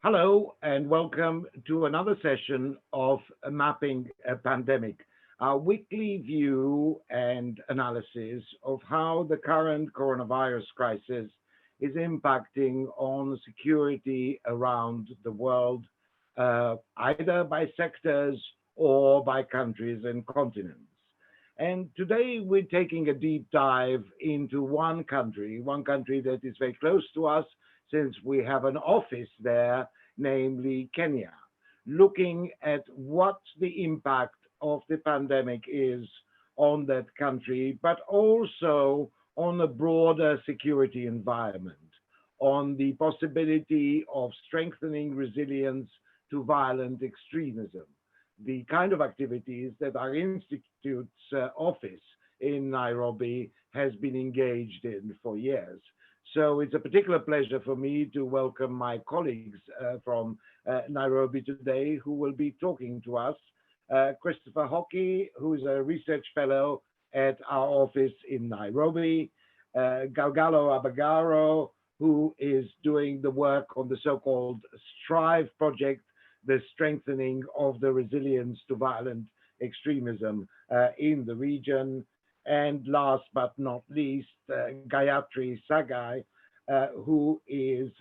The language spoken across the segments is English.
Hello and welcome to another session of Mapping a Pandemic, our weekly view and analysis of how the current coronavirus crisis is impacting on security around the world, either by sectors or by countries and continents. And today we're taking a deep dive into one country that is very close to us since we have an office there, namely Kenya, looking at what the impact of the pandemic is on that country, but also on a broader security environment, on the possibility of strengthening resilience to violent extremism, the kind of activities that our institute's office in Nairobi has been engaged in for years. So it's a particular pleasure for me to welcome my colleagues from Nairobi today who will be talking to us. Christopher Hockey, who is a research fellow at our office in Nairobi. Galgalo Abagaro, who is doing the work on the so-called STRIVE project, the strengthening of the resilience to violent extremism in the region. And last but not least, Gayatri Sagai, who is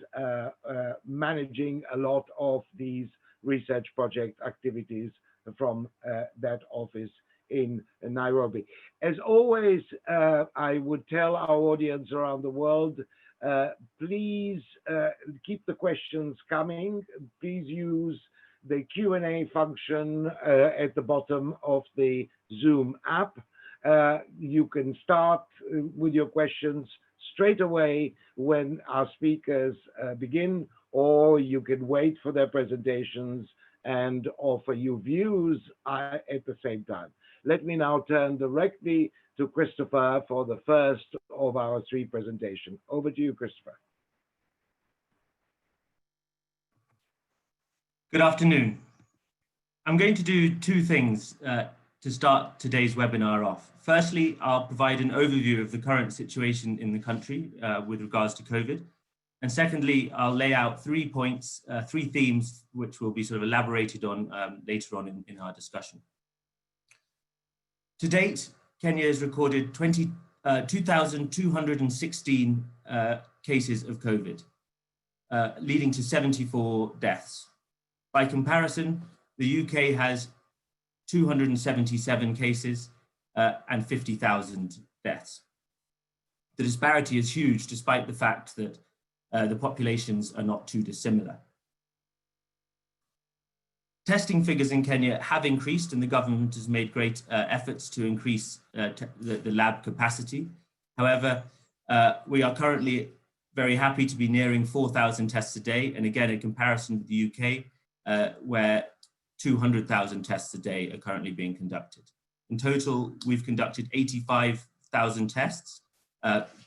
managing a lot of these research project activities from that office in Nairobi. As always, I would tell our audience around the world, please keep the questions coming. Please use the Q&A function at the bottom of the Zoom app. You can start with your questions straight away when our speakers begin, or you can wait for their presentations and offer you views at the same time. Let me now turn directly to Christopher for the first of our three presentations. Over to you, Christopher. Good afternoon. I'm going to do two things to start today's webinar off. Firstly, I'll provide an overview of the current situation in the country with regards to COVID. And secondly, I'll lay out 3 points, 3 themes, which will be sort of elaborated on later on in our discussion. To date, Kenya has recorded 2,216 cases of COVID, leading to 74 deaths. By comparison, the UK has 277 cases and 50,000 deaths. The disparity is huge, despite the fact that the populations are not too dissimilar. Testing figures in Kenya have increased, and the government has made great efforts to increase the lab capacity. However, we are currently very happy to be nearing 4,000 tests a day, and again, in comparison with the UK, where 200,000 tests a day are currently being conducted. In total, we've conducted 85,000 tests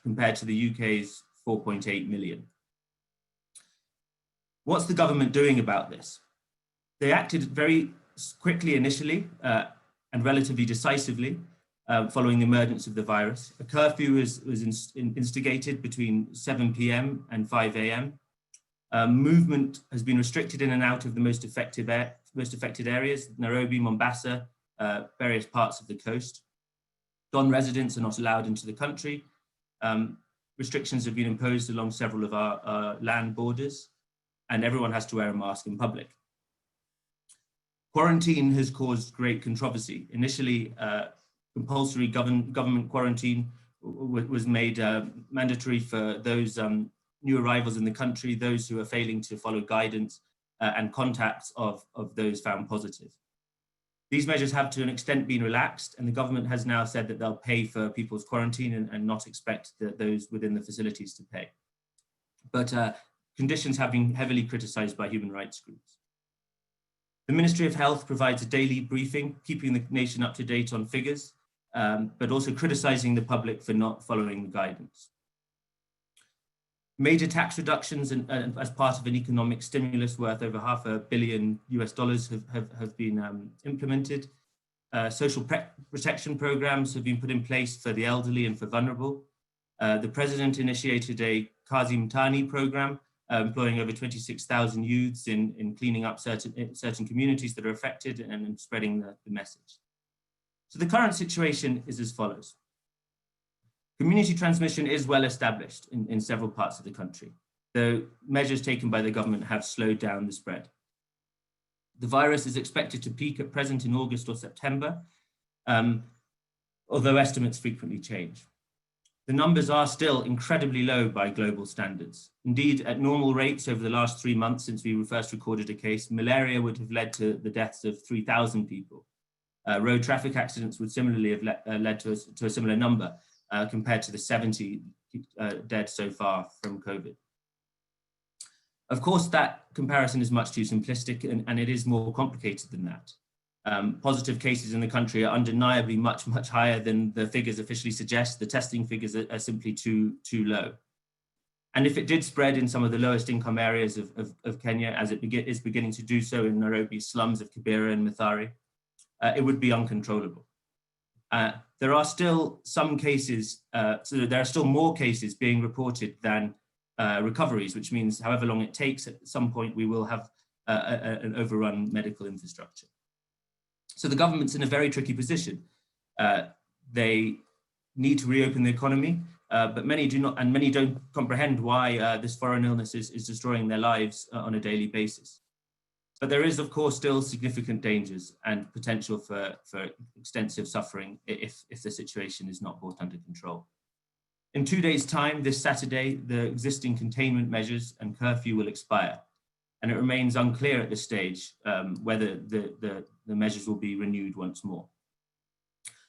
compared to the UK's 4.8 million. What's the government doing about this? They acted very quickly initially and relatively decisively following the emergence of the virus. A curfew was instigated between 7 p.m. and 5 a.m. Movement has been restricted in and out of the most affected areas, Nairobi, Mombasa, various parts of the coast. Non-residents are not allowed into the country. Restrictions have been imposed along several of our land borders, and everyone has to wear a mask in public. Quarantine has caused great controversy. Initially, compulsory government quarantine was made mandatory for those new arrivals in the country, those who are failing to follow guidance and contacts of those found positive. These measures have to an extent been relaxed, and the government has now said that they'll pay for people's quarantine and not expect those within the facilities to pay. But conditions have been heavily criticized by human rights groups. The Ministry of Health provides a daily briefing, keeping the nation up to date on figures, but also criticizing the public for not following the guidance. Major tax reductions as part of an economic stimulus worth over $500 million have been implemented. Social protection programs have been put in place for the elderly and for vulnerable. The president initiated a Kazi Mtani program employing over 26,000 youths in cleaning up certain communities that are affected and spreading the message. So the current situation is as follows. Community transmission is well established in several parts of the country, though measures taken by the government have slowed down the spread. The virus is expected to peak at present in August or September, although estimates frequently change. The numbers are still incredibly low by global standards. Indeed, at normal rates over the last 3 months since we first recorded a case, malaria would have led to the deaths of 3,000 people. Road traffic accidents would similarly have led to a similar number compared to the 70 dead so far from COVID. Of course, that comparison is much too simplistic and it is more complicated than that. Positive cases in the country are undeniably much higher than the figures officially suggest. The testing figures are simply too low. And if it did spread in some of the lowest income areas of Kenya, as it is beginning to do so in Nairobi's slums of Kibera and Mathare, it would be uncontrollable. There are still some cases, so there are still more cases being reported than recoveries, which means however long it takes, at some point we will have an overrun medical infrastructure. So the government's in a very tricky position. They need to reopen the economy, but many do not, and many don't comprehend why this foreign illness is destroying their lives on a daily basis. But there is, of course, still significant dangers and potential for extensive suffering if the situation is not brought under control. In 2 days' time, this Saturday, the existing containment measures and curfew will expire, and it remains unclear at this stage whether the measures will be renewed once more.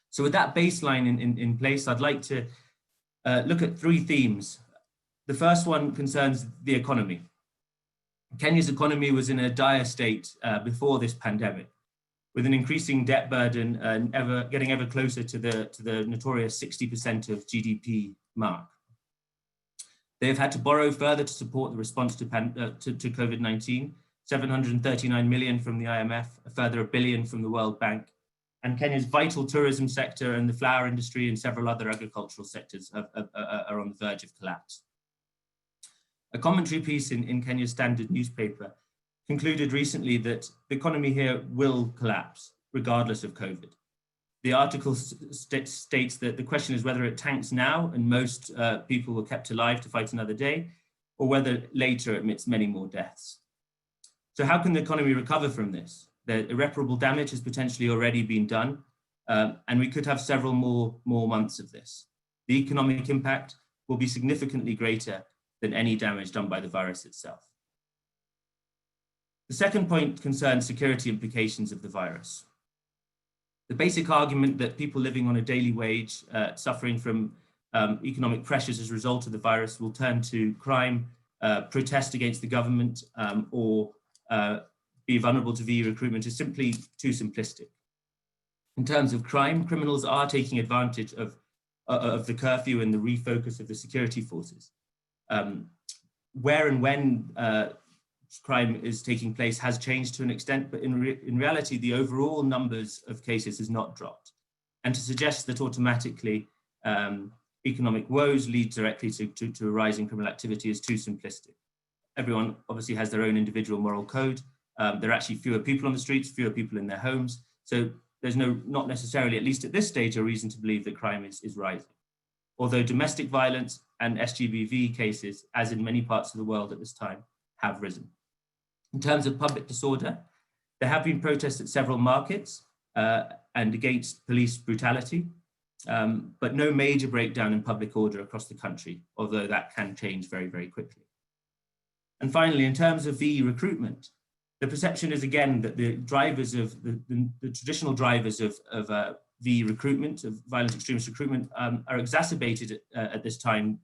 So with that baseline in place, I'd like to look at 3 themes. The first one concerns the economy. Kenya's economy was in a dire state before this pandemic, with an increasing debt burden and getting ever closer to the notorious 60% of GDP mark. They have had to borrow further to support the response to COVID-19, 739 million from the IMF, a further $1 billion from the World Bank, and Kenya's vital tourism sector and the flower industry and several other agricultural sectors are on the verge of collapse. A commentary piece in Kenya's Standard newspaper concluded recently that the economy here will collapse regardless of COVID. The article states that the question is whether it tanks now and most people were kept alive to fight another day, or whether later it admits many more deaths. So how can the economy recover from this? The irreparable damage has potentially already been done, and we could have several more months of this. The economic impact will be significantly greater than any damage done by the virus itself. The second point concerns security implications of the virus. The basic argument that people living on a daily wage, suffering from economic pressures as a result of the virus, will turn to crime, protest against the government, or be vulnerable to VE recruitment is simply too simplistic. In terms of crime, criminals are taking advantage of the curfew and the refocus of the security forces. Where and when crime is taking place has changed to an extent, but in reality, the overall numbers of cases has not dropped. And to suggest that automatically economic woes lead directly to a rise in criminal activity is too simplistic. Everyone obviously has their own individual moral code. There are actually fewer people on the streets, fewer people in their homes. So there's not necessarily, at least at this stage, a reason to believe that crime is rising. Although domestic violence and SGBV cases, as in many parts of the world at this time, have risen. In terms of public disorder, there have been protests at several markets and against police brutality, but no major breakdown in public order across the country, although that can change very, very quickly. And finally, in terms of VE recruitment, the perception is again that the drivers of the traditional drivers of VE recruitment, of violent extremist recruitment, are exacerbated at this time.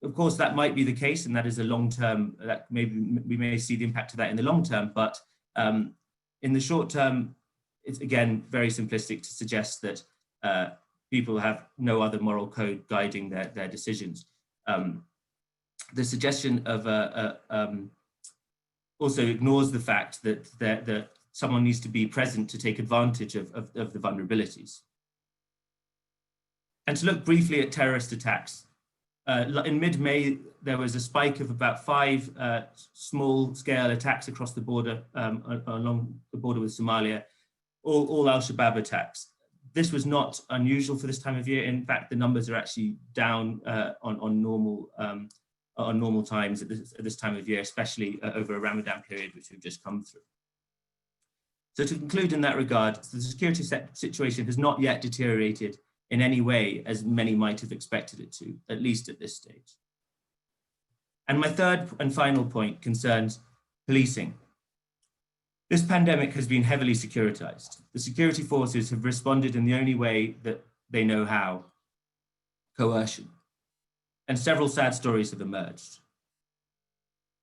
Of course, that might be the case, and that is a long-term, that maybe we may see the impact of that in the long term, but in the short term, it's again very simplistic to suggest that people have no other moral code guiding their decisions. The suggestion of also ignores the fact that someone needs to be present to take advantage of the vulnerabilities. And to look briefly at terrorist attacks. in mid-May, there was a spike of about 5 small-scale attacks across the border, along the border with Somalia, all Al-Shabaab attacks. This was not unusual for this time of year. In fact, the numbers are actually down on normal times at this time of year, especially over a Ramadan period, which we've just come through. So to conclude in that regard, the security situation has not yet deteriorated in any way as many might have expected it to, at least at this stage. And my third and final point concerns policing. This pandemic has been heavily securitized. The security forces have responded in the only way that they know how: coercion. And several sad stories have emerged.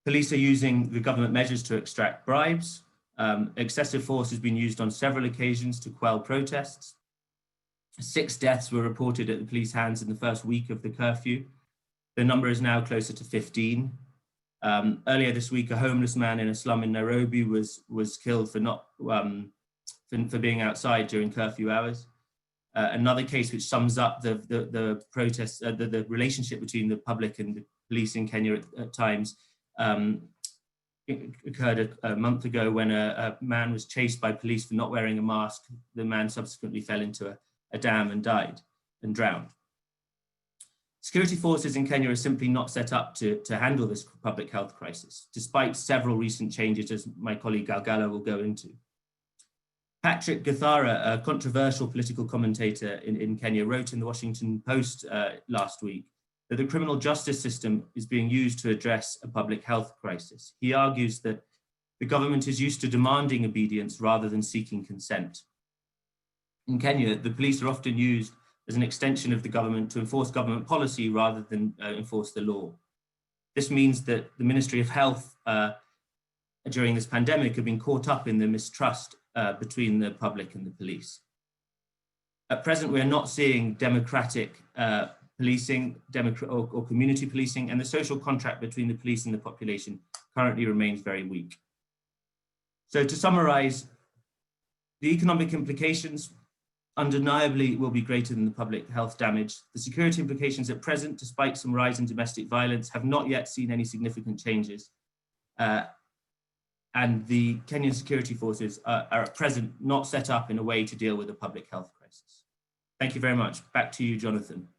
Police are using the government measures to extract bribes. Excessive force has been used on several occasions to quell protests. 6 deaths were reported at the police hands in the first week of the curfew. The number is now closer to 15. Earlier this week, a homeless man in a slum in Nairobi was killed for being outside during curfew hours. Another case which sums up the protests, the relationship between the public and the police in Kenya at times, occurred a month ago when a man was chased by police for not wearing a mask. The man subsequently fell into a dam and died and drowned. Security forces in Kenya are simply not set up to handle this public health crisis, despite several recent changes, as my colleague Galgalo will go into. Patrick Gathara, a controversial political commentator in Kenya, wrote in the Washington Post last week that the criminal justice system is being used to address a public health crisis. He argues that the government is used to demanding obedience rather than seeking consent. In Kenya, the police are often used as an extension of the government to enforce government policy rather than enforce the law. This means that the Ministry of Health during this pandemic have been caught up in the mistrust between the public and the police. At present, we are not seeing democratic policing or community policing, and the social contract between the police and the population currently remains very weak. So to summarize, the economic implications undeniably will be greater than the public health damage. The security implications at present, despite some rise in domestic violence, have not yet seen any significant changes. And the Kenyan security forces are at present not set up in a way to deal with a public health crisis. Thank you very much. Back to you, Jonathan.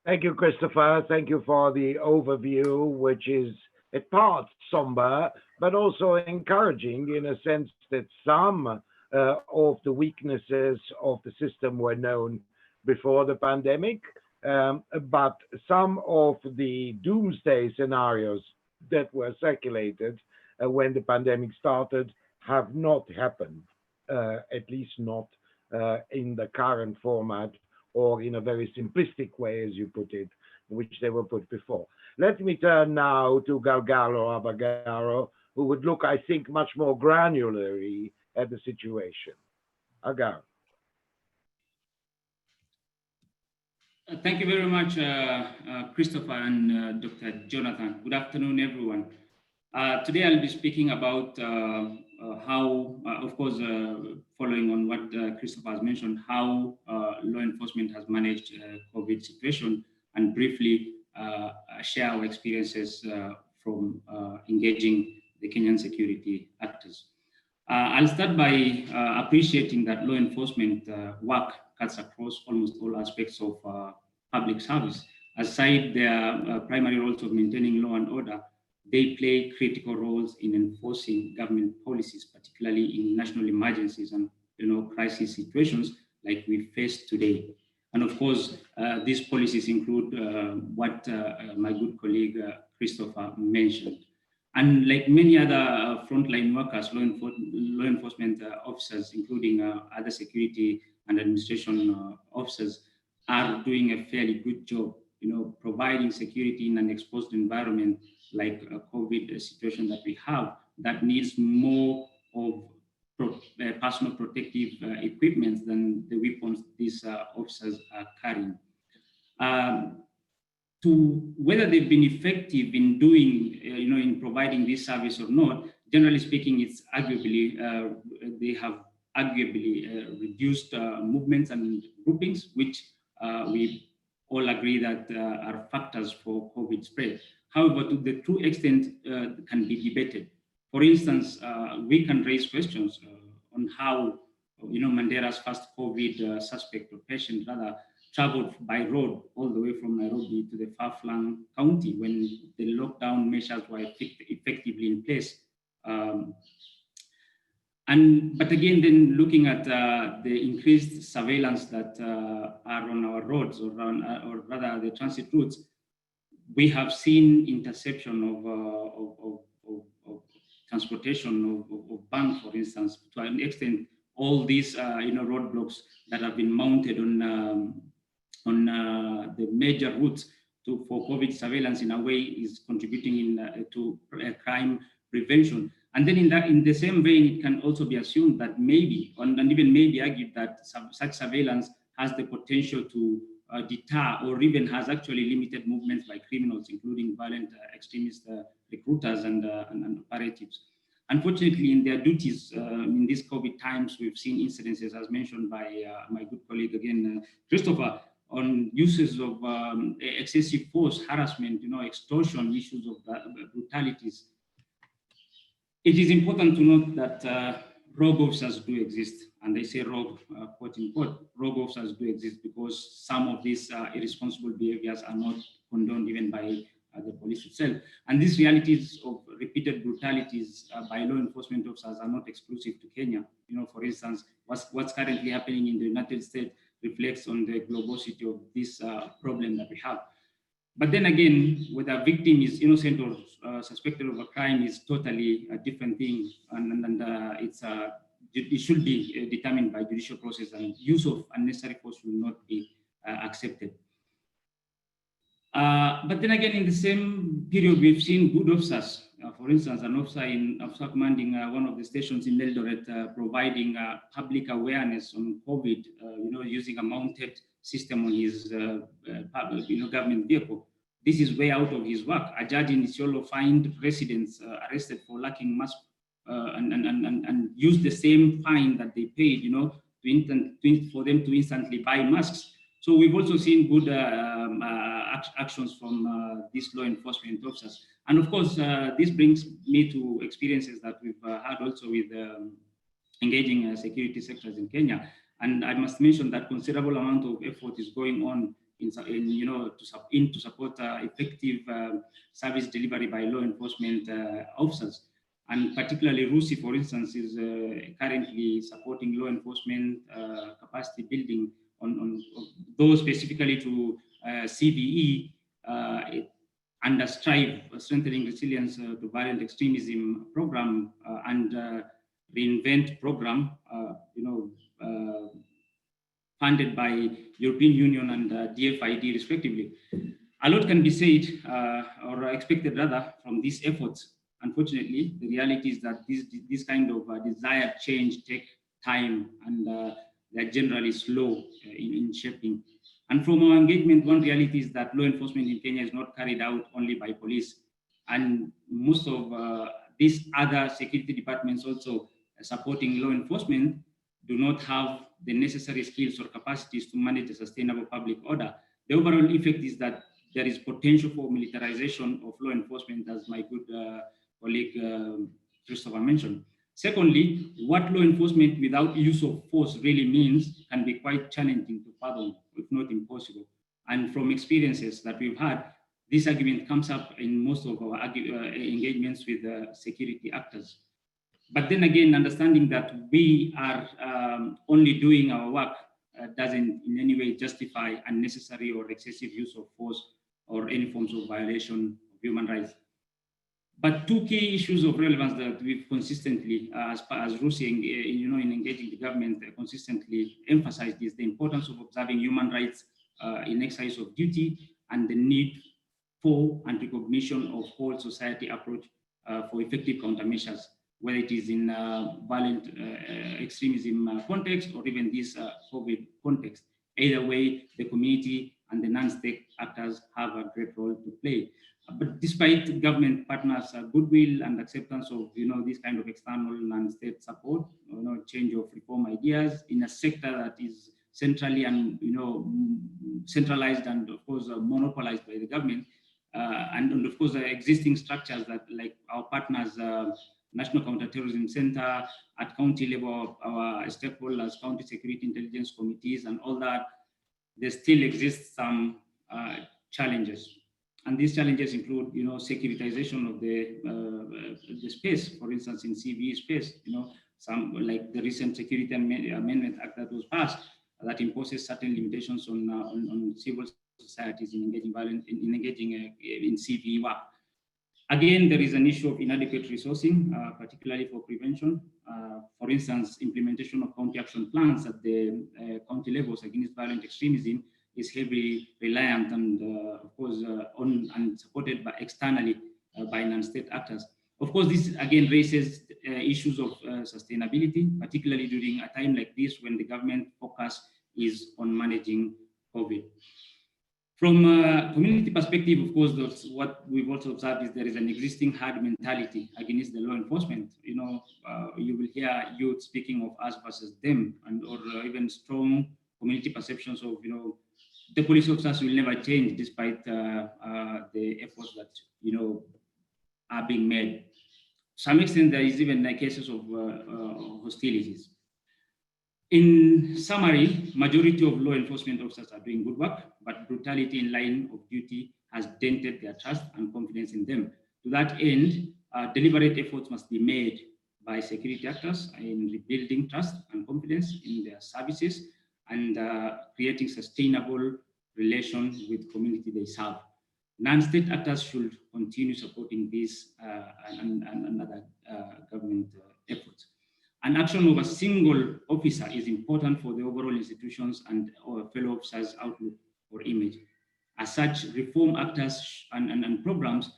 Thank you, Christopher. Thank you for the overview, which is at parts somber, but also encouraging in a sense that some of the weaknesses of the system were known before the pandemic, but some of the doomsday scenarios that were circulated when the pandemic started have not happened, at least not in the current format or in a very simplistic way, as you put it, which they were put before. Let me turn now to Galgalo Abagaro, who would look, I think, much more granularly at the situation. Agar. Thank you very much, Christopher and Dr. Jonathan. Good afternoon, everyone. Today I'll be speaking about how, of course, following on what Christopher has mentioned, how law enforcement has managed COVID situation, and briefly share our experiences from engaging the Kenyan security actors. I'll start by appreciating that law enforcement work cuts across almost all aspects of public service. Aside their primary roles of maintaining law and order, they play critical roles in enforcing government policies, particularly in national emergencies and crisis situations like we face today. And of course, these policies include what my good colleague Christopher mentioned. And like many other frontline workers, law enforcement officers, including other security and administration officers, are doing a fairly good job, providing security in an exposed environment like a COVID situation that we have that needs more of personal protective equipment than the weapons these officers are carrying. To whether they've been effective in doing, in providing this service or not, generally speaking, it's arguably, they have arguably reduced movements and groupings, which we all agree that are factors for COVID spread. However, to the true extent can be debated. For instance, we can raise questions on how, Mandela's first COVID suspect or patient rather traveled by road all the way from Nairobi to the far-flung county when the lockdown measures were effectively in place. But again, then looking at the increased surveillance that are on our roads or rather the transit routes, we have seen interception of transportation of banks, for instance, to an extent. All these roadblocks that have been mounted on the major routes for COVID surveillance in a way is contributing to crime prevention. And then in the same vein, it can also be assumed that maybe, and even maybe argued that such surveillance has the potential to deter or even has actually limited movements by criminals, including violent extremist recruiters and operatives. Unfortunately, in their duties in these COVID times, we've seen incidences, as mentioned by my good colleague again, Christopher, on uses of excessive force, harassment, extortion, issues of brutalities. It is important to note that rogue officers do exist, and they say rogue, quote unquote, rogue officers do exist because some of these irresponsible behaviors are not condoned even by the police itself. And these realities of repeated brutalities by law enforcement officers are not exclusive to Kenya. For instance, what's currently happening in the United States reflects on the globosity of this problem that we have. But then again, whether a victim is innocent or suspected of a crime is totally a different thing, and it should be determined by judicial process, and use of unnecessary force will not be accepted. But then again, in the same period, we've seen good officers. For instance, an officer commanding one of the stations in Eldoret providing public awareness on COVID, using a mounted system on his government vehicle. This is way out of his work. A judge in Isiolo fined residents arrested for lacking mask and used the same fine that they paid, for them to instantly buy masks. So we've also seen good actions from these law enforcement officers. And of course, this brings me to experiences that we've had also with engaging security sectors in Kenya. And I must mention that considerable amount of effort is going on to support effective service delivery by law enforcement officers. And particularly RUSI, for instance, is currently supporting law enforcement capacity building on those specifically to CVE under STRIVE, Strengthening Resilience to Violent Extremism program, and Reinvent program, funded by European Union and DFID respectively. A lot can be said or expected rather from these efforts. Unfortunately, the reality is that this kind of desired change take time, and they're generally slow in shaping. And from our engagement, one reality is that law enforcement in Kenya is not carried out only by police. And most of these other security departments also supporting law enforcement do not have the necessary skills or capacities to manage a sustainable public order. The overall effect is that there is potential for militarization of law enforcement, as my good colleague Christopher mentioned. Secondly, what law enforcement without use of force really means can be quite challenging to fathom, if not impossible. And from experiences that we've had, this argument comes up in most of our engagements with security actors. But then again, understanding that we are only doing our work doesn't in any way justify unnecessary or excessive use of force or any forms of violation of human rights. But two key issues of relevance that we've consistently, as RUSI, in engaging the government, consistently emphasized is the importance of observing human rights in exercise of duty, and the need for and recognition of whole society approach for effective countermeasures, whether it is in violent extremism context or even this COVID context. Either way, the community and the non-state actors have a great role to play. But despite government partners' goodwill and acceptance of this kind of external and state support, change of reform ideas in a sector that is centrally and centralized and of course monopolized by the government, and of course the existing structures that like our partners, National Counterterrorism Center, at county level, our stakeholders, county security intelligence committees, and all that, there still exists some challenges. And these challenges include, securitization of the space. For instance, in CVE space, some like the recent Security Amendment Act that was passed that imposes certain limitations on civil societies in engaging in CVE work. Again, there is an issue of inadequate resourcing, particularly for prevention. For instance, implementation of county action plans at the county levels against violent extremism is heavily reliant and, of course, on and supported by externally by non-state actors. Of course, this again raises issues of sustainability, particularly during a time like this when the government focus is on managing COVID. From a community perspective, of course, what we've also observed is there is an existing herd mentality against the law enforcement. You will hear youth speaking of us versus them, and or even strong community perceptions of, the police officers will never change despite the efforts that, are being made. To some extent, there is even cases of hostilities. In summary, majority of law enforcement officers are doing good work, but brutality in line of duty has dented their trust and confidence in them. To that end, deliberate efforts must be made by security actors in rebuilding trust and confidence in their services and creating sustainable relations with community they serve. Non-state actors should continue supporting these and other government efforts. An action of a single officer is important for the overall institutions and our fellow officers' outlook or image. As such, reform actors and programs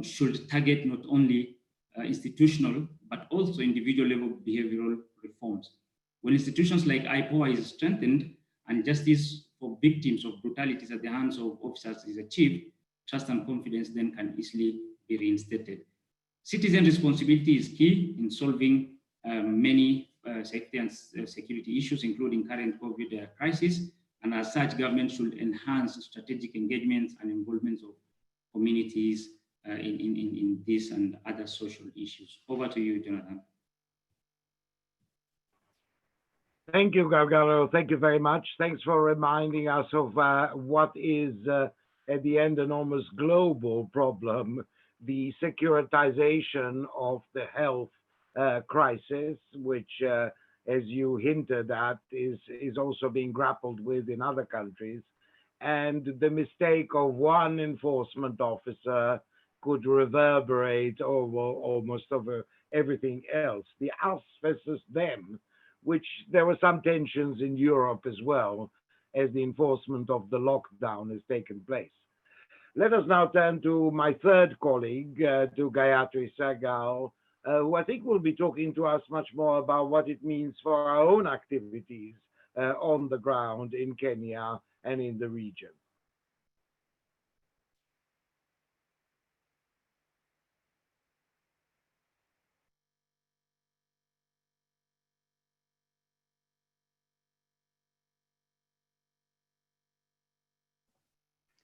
should target not only institutional, but also individual level behavioral reforms. When institutions like IPOA is strengthened and justice for victims of brutalities at the hands of officers is achieved, trust and confidence then can easily be reinstated. Citizen responsibility is key in solving many safety and security issues, including current COVID crisis, and as such, government should enhance strategic engagement and involvement of communities in this and other social issues. Over to you, Jonathan. Thank you, Gargalo. Thank you very much. Thanks for reminding us of what is, at the end, an almost global problem, the securitization of the health crisis, which, as you hinted at, is also being grappled with in other countries. And the mistake of one enforcement officer could reverberate over almost over everything else. The us versus them, which there were some tensions in Europe as well as the enforcement of the lockdown has taken place. Let us now turn to my third colleague, to Gayatri Sahgal, who I think will be talking to us much more about what it means for our own activities on the ground in Kenya and in the region.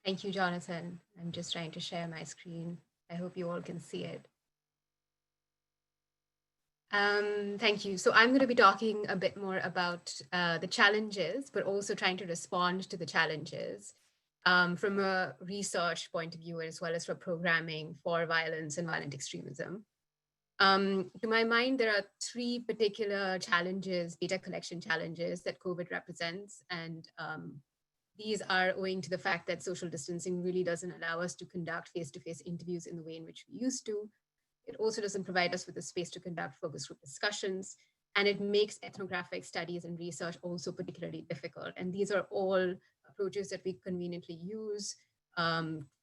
Thank you, Jonathan. I'm just trying to share my screen. I hope you all can see it. Thank you. So I'm going to be talking a bit more about the challenges, but also trying to respond to the challenges from a research point of view, as well as for programming for violence and violent extremism. To my mind, there are three particular challenges, data collection challenges that COVID represents. And these are owing to the fact that social distancing really doesn't allow us to conduct face-to-face interviews in the way in which we used to. It also doesn't provide us with a space to conduct focus group discussions, and it makes ethnographic studies and research also particularly difficult. And these are all approaches that we conveniently use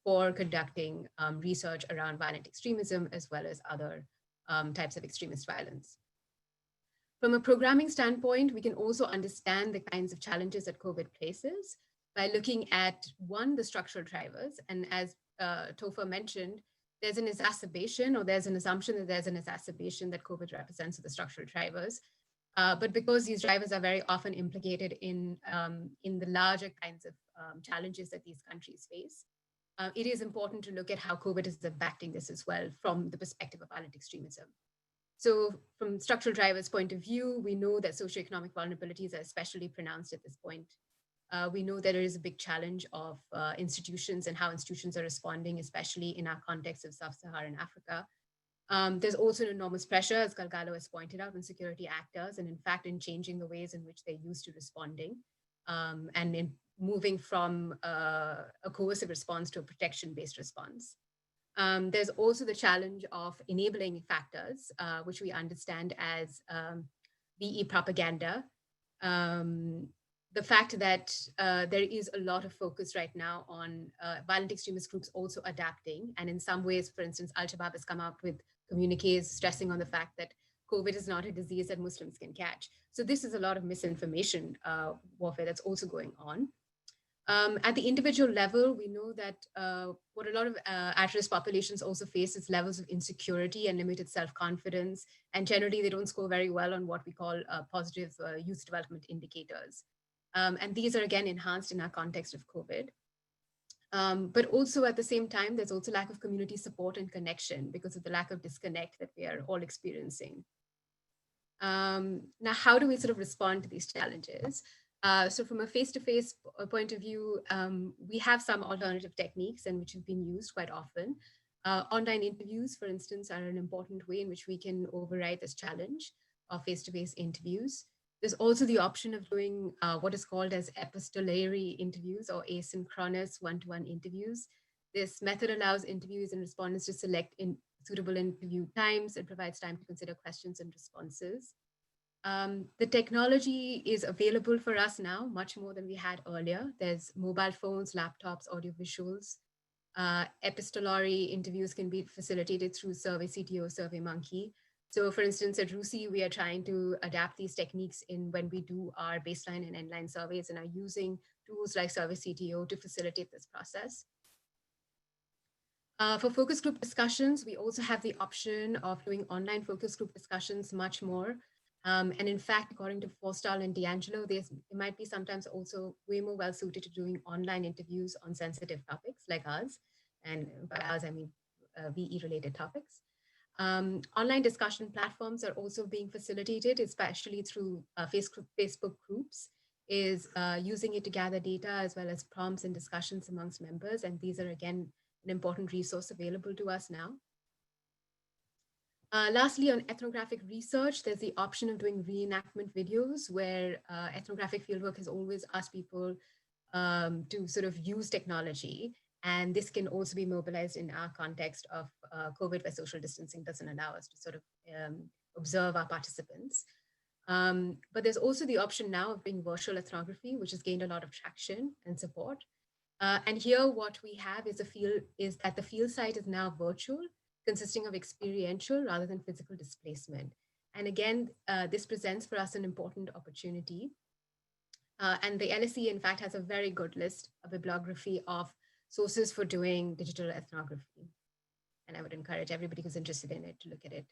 for conducting research around violent extremism, as well as other types of extremist violence. From a programming standpoint, we can also understand the kinds of challenges that COVID places by looking at, one, the structural drivers. And as Topher mentioned, there's an exacerbation, or there's an assumption that there's an exacerbation that COVID represents of the structural drivers. But because these drivers are very often implicated in the larger kinds of challenges that these countries face, it is important to look at how COVID is impacting this as well from the perspective of violent extremism. So from structural drivers' point of view, we know that socioeconomic vulnerabilities are especially pronounced at this point. We know that there is a big challenge of institutions and how institutions are responding, especially in our context of sub-Saharan Africa. There's also an enormous pressure, as Galgalo has pointed out, on security actors, and in fact, in changing the ways in which they're used to responding, and in moving from a coercive response to a protection-based response. There's also the challenge of enabling factors, which we understand as VE propaganda. The fact that there is a lot of focus right now on violent extremist groups also adapting. And in some ways, for instance, Al-Shabaab has come out with communiques stressing on the fact that COVID is not a disease that Muslims can catch. So this is a lot of misinformation warfare that's also going on. At the individual level, we know that what a lot of at-risk populations also face is levels of insecurity and limited self-confidence. And generally, they don't score very well on what we call positive youth development indicators. And these are, again, enhanced in our context of COVID. But also at the same time, there's also lack of community support and connection because of the lack of disconnect that we are all experiencing. Now, how do we sort of respond to these challenges? So from a face-to-face point of view, we have some alternative techniques and which have been used quite often. Online interviews, for instance, are an important way in which we can override this challenge of face-to-face interviews. There's also the option of doing what is called as epistolary interviews or asynchronous one-to-one interviews. This method allows interviewees and respondents to select suitable interview times and provides time to consider questions and responses. The technology is available for us now, much more than we had earlier. There's mobile phones, laptops, audiovisuals. Epistolary interviews can be facilitated through SurveyCTO, SurveyMonkey. So for instance, at RUSI, we are trying to adapt these techniques in when we do our baseline and endline surveys and are using tools like SurveyCTO to facilitate this process. For focus group discussions, we also have the option of doing online focus group discussions much more. And in fact, according to Forstall and D'Angelo, they might be sometimes also way more well suited to doing online interviews on sensitive topics like ours. And by ours, I mean VE related topics. Online discussion platforms are also being facilitated, especially through Facebook groups, is using it to gather data as well as prompts and discussions amongst members. And these are, again, an important resource available to us now. Lastly, on ethnographic research, there's the option of doing reenactment videos where ethnographic fieldwork has always asked people to sort of use technology. And this can also be mobilized in our context of COVID, where social distancing doesn't allow us to sort of observe our participants. But there's also the option now of doing virtual ethnography, which has gained a lot of traction and support. And here what we have is that the field site is now virtual, consisting of experiential rather than physical displacement. And again, this presents for us an important opportunity. And the LSE, in fact, has a very good list, a bibliography of sources for doing digital ethnography. And I would encourage everybody who's interested in it to look at it.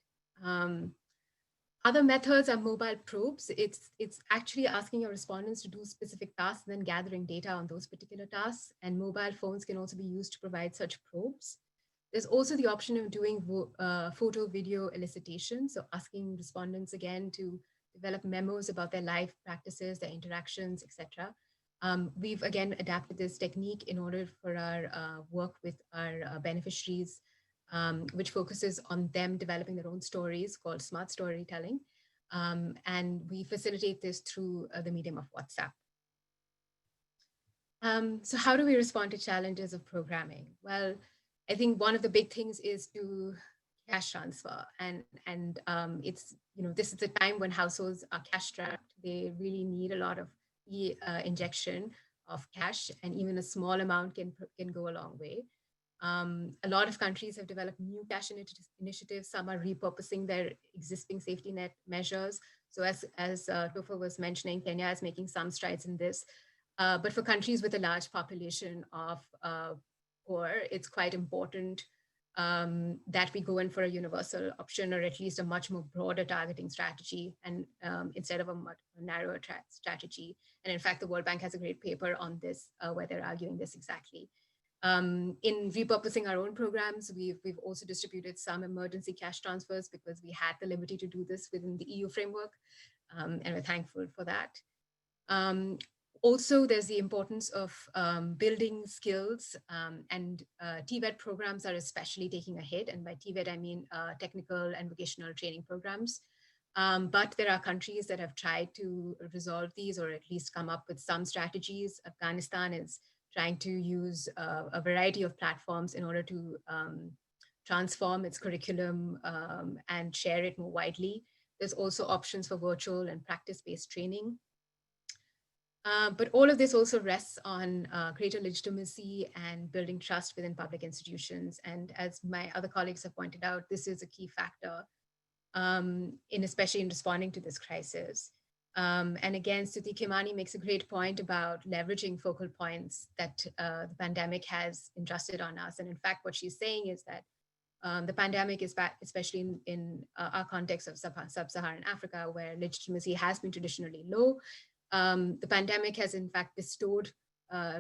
Other methods are mobile probes. It's actually asking your respondents to do specific tasks and then gathering data on those particular tasks. And mobile phones can also be used to provide such probes. There's also the option of doing photo video elicitation. So asking respondents again to develop memos about their life practices, their interactions, etc. We've again adapted this technique in order for our work with our beneficiaries, which focuses on them developing their own stories called smart storytelling. And we facilitate this through the medium of WhatsApp. So how do we respond to challenges of programming? Well, I think one of the big things is to cash transfer. And it's, this is a time when households are cash strapped. They really need a lot of injection of cash, and even a small amount can go a long way. A lot of countries have developed new cash initiatives. Some are repurposing their existing safety net measures. So as Tofur was mentioning, Kenya is making some strides in this. But for countries with a large population of poor, it's quite important that we go in for a universal option, or at least a much more broader targeting strategy, and instead of a much narrower strategy. And in fact, the World Bank has a great paper on this, where they're arguing this exactly. In repurposing our own programs, we've also distributed some emergency cash transfers because we had the liberty to do this within the EU framework, and we're thankful for that. Also, there's the importance of building skills, and TVET programs are especially taking a hit. And by TVET, I mean technical and vocational training programs. But there are countries that have tried to resolve these, or at least come up with some strategies. Afghanistan is trying to use a variety of platforms in order to transform its curriculum and share it more widely. There's also options for virtual and practice-based training. But all of this also rests on greater legitimacy and building trust within public institutions. And as my other colleagues have pointed out, this is a key factor, especially in responding to this crisis. And again, Stuti Khemani makes a great point about leveraging focal points that the pandemic has entrusted on us. And in fact, what she's saying is that the pandemic is back, especially in our context of sub-Saharan Africa, where legitimacy has been traditionally low. The pandemic has in fact bestowed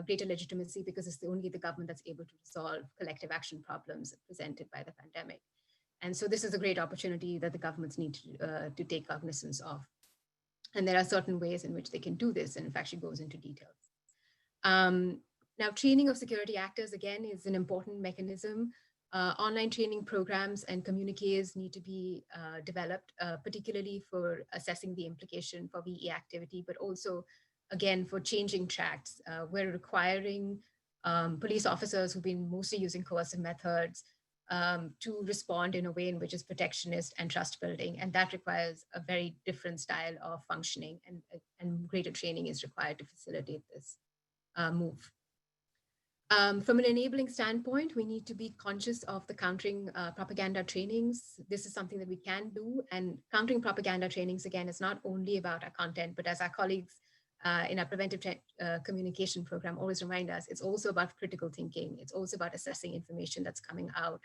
greater legitimacy because it's only the government that's able to resolve collective action problems presented by the pandemic. And so this is a great opportunity that the governments need to take cognizance of. And there are certain ways in which they can do this. And in fact, she goes into details. Now, training of security actors, again, is an important mechanism. Online training programs and communiques need to be developed, particularly for assessing the implication for VE activity, but also, again, for changing tracks. We're requiring police officers who've been mostly using coercive methods to respond in a way in which is protectionist and trust building. And that requires a very different style of functioning, and greater training is required to facilitate this move. From an enabling standpoint, we need to be conscious of the countering propaganda trainings. This is something that we can do. And countering propaganda trainings, again, is not only about our content, but as our colleagues in our preventive communication program always remind us, it's also about critical thinking. It's also about assessing information that's coming out.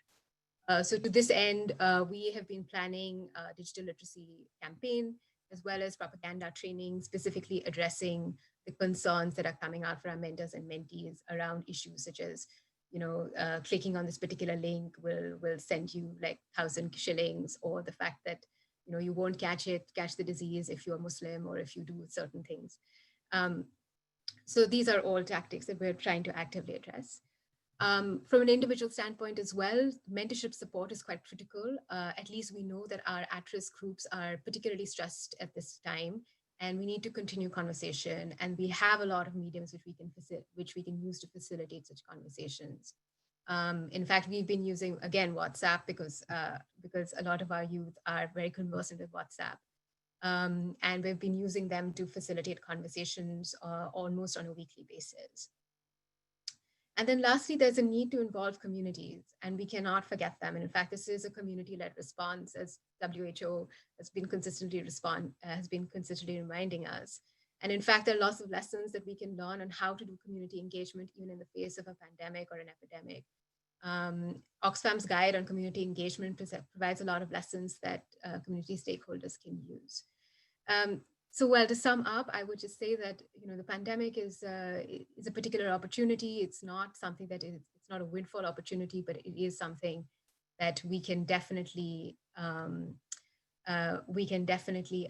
So to this end, we have been planning a digital literacy campaign, as well as propaganda training, specifically addressing the concerns that are coming out for our mentors and mentees around issues such as, clicking on this particular link will send you like 1,000 shillings, or the fact that, you won't catch the disease if you're Muslim or if you do certain things. So these are all tactics that we're trying to actively address. From an individual standpoint as well, mentorship support is quite critical. At least we know that our at-risk groups are particularly stressed at this time, and we need to continue conversation. And we have a lot of mediums which we can use to facilitate such conversations. In fact, we've been using, again, WhatsApp because a lot of our youth are very conversant with WhatsApp. And we've been using them to facilitate conversations almost on a weekly basis. And then lastly, there's a need to involve communities, and we cannot forget them. And in fact, this is a community-led response, as WHO has been consistently reminding us. And in fact, there are lots of lessons that we can learn on how to do community engagement, even in the face of a pandemic or an epidemic. Oxfam's guide on community engagement provides a lot of lessons that community stakeholders can use. So, well, to sum up, I would just say that the pandemic is a particular opportunity. It's not something that it's not a windfall opportunity, but it is something that we can definitely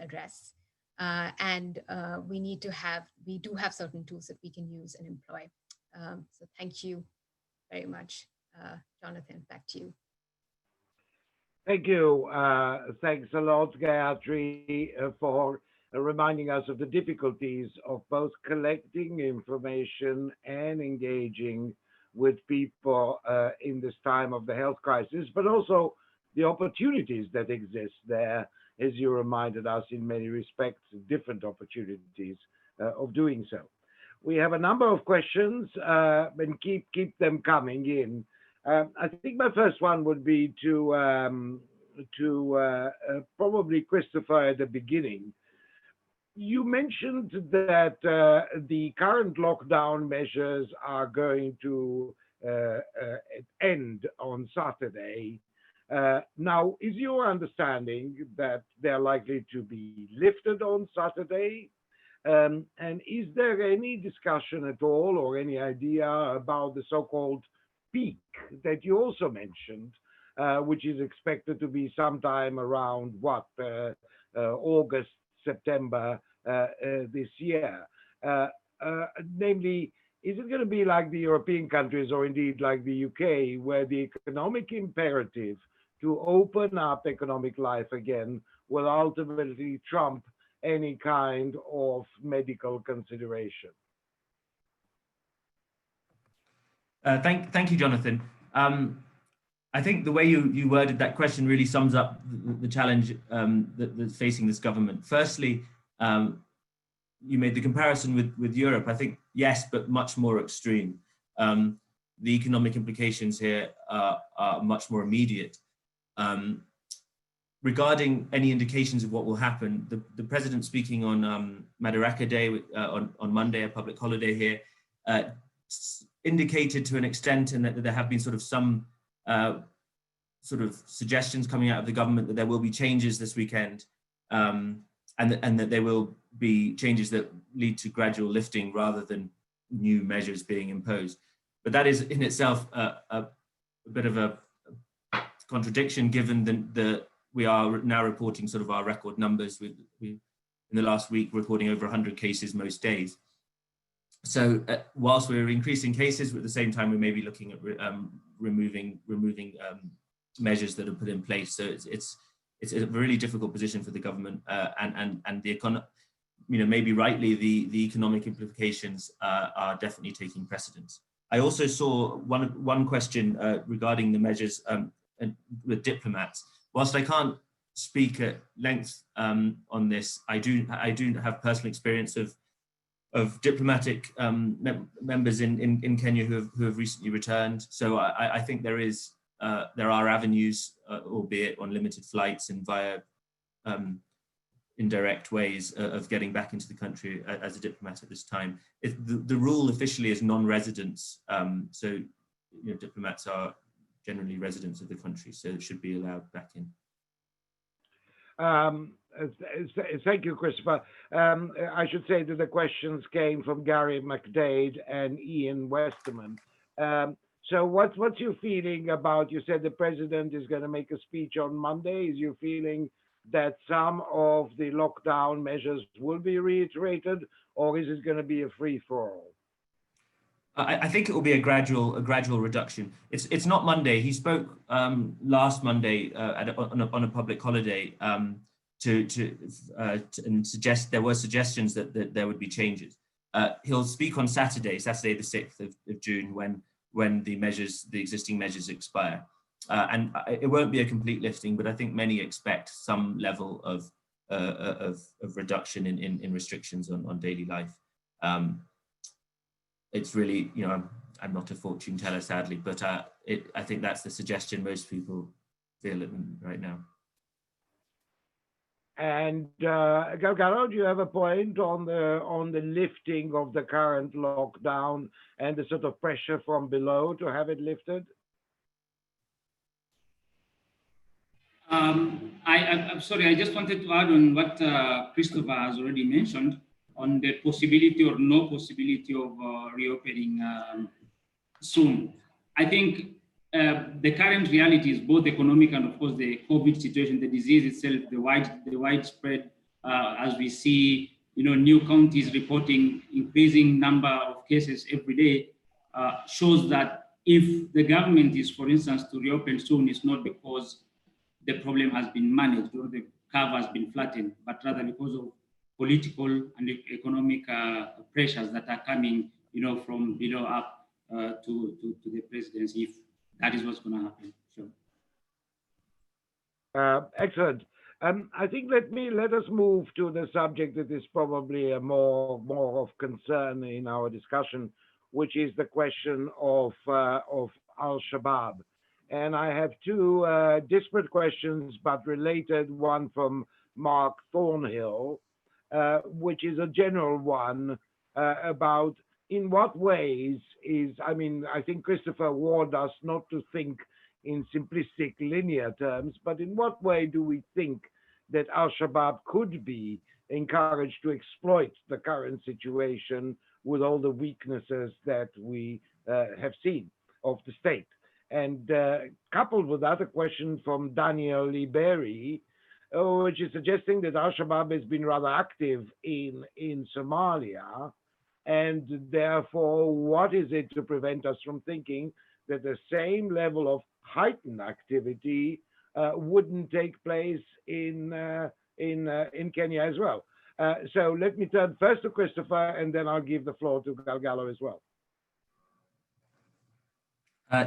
address. And we do have certain tools that we can use and employ. So, thank you very much, Jonathan. Back to you. Thank you. Thanks a lot, Gayatri, for reminding us of the difficulties of both collecting information and engaging with people in this time of the health crisis, but also the opportunities that exist there, as you reminded us, in many respects, different opportunities of doing so. We have a number of questions, and keep them coming in. I think my first one would be to probably Christopher at the beginning. You mentioned that the current lockdown measures are going to end on Saturday. Now, is your understanding that they're likely to be lifted on Saturday? And is there any discussion at all or any idea about the so-called peak that you also mentioned, which is expected to be sometime around August, September this year? Namely, is it going to be like the European countries or indeed like the UK, where the economic imperative to open up economic life again will ultimately trump any kind of medical consideration? Thank you, Jonathan. I think the way you worded that question really sums up the challenge that's facing this government. Firstly, you made the comparison with Europe. I think, yes, but much more extreme. The economic implications here are much more immediate. Regarding any indications of what will happen, the president speaking on Madaraka Day, on Monday, a public holiday here, indicated to an extent, and that there have been sort of some sort of suggestions coming out of the government that there will be changes this weekend, and that there will be changes that lead to gradual lifting rather than new measures being imposed. But that is in itself a bit of a contradiction, given we are now reporting sort of our record numbers. We in the last week recording over 100 cases most days. So whilst we're increasing cases, at the same time we may be looking at removing measures that are put in place. So it's a really difficult position for the government, and the maybe rightly the economic implications are definitely taking precedence. I also saw one question regarding the measures with diplomats. Whilst I can't speak at length on this, I do have personal experience of diplomatic members in Kenya who have recently returned. So I think there are avenues, albeit on limited flights and via indirect ways of getting back into the country as a diplomat at this time. The rule officially is non-residence, so diplomats are generally residents of the country, so it should be allowed back in. Thank you, Christopher. I should say that the questions came from Gary McDade and Ian Westerman. So what's your feeling about, you said the president is going to make a speech on Monday. Is your feeling that some of the lockdown measures will be reiterated, or is it going to be a free-for-all? I think it will be a gradual reduction. It's not Monday. He spoke last Monday on a public holiday and suggest there were suggestions that there would be changes. He'll speak on Saturday the 6th of June, when the existing measures expire, and it won't be a complete lifting, but I think many expect some level of reduction in restrictions on daily life. It's really, I'm not a fortune teller, sadly, but I think that's the suggestion most people feel right now. And Galgalo, do you have a point on the lifting of the current lockdown and the sort of pressure from below to have it lifted? I'm sorry, I just wanted to add on what Christopher has already mentioned on the possibility or no possibility of reopening soon. I think the current reality is both economic and, of course, the COVID situation, the disease itself, the widespread, as we see, new counties reporting increasing number of cases every day, shows that if the government is, for instance, to reopen soon, it's not because the problem has been managed or the curve has been flattened, but rather because of political and economic pressures that are coming, from below up to the presidency, if that is what's going to happen. Sure. Excellent. I think let us move to the subject that is probably a more of concern in our discussion, which is the question of Al-Shabaab. And I have two disparate questions, but related, one from Mark Thornhill. which is a general one about in what ways I mean, I think Christopher warned us not to think in simplistic linear terms, but in what way do we think that Al-Shabaab could be encouraged to exploit the current situation with all the weaknesses that we have seen of the state? And coupled with that, a question from Daniel Liberi, which is suggesting that Al-Shabaab has been rather active in Somalia, and therefore, what is it to prevent us from thinking that the same level of heightened activity wouldn't take place in Kenya as well? So let me turn first to Christopher, and then I'll give the floor to Galgalo as well.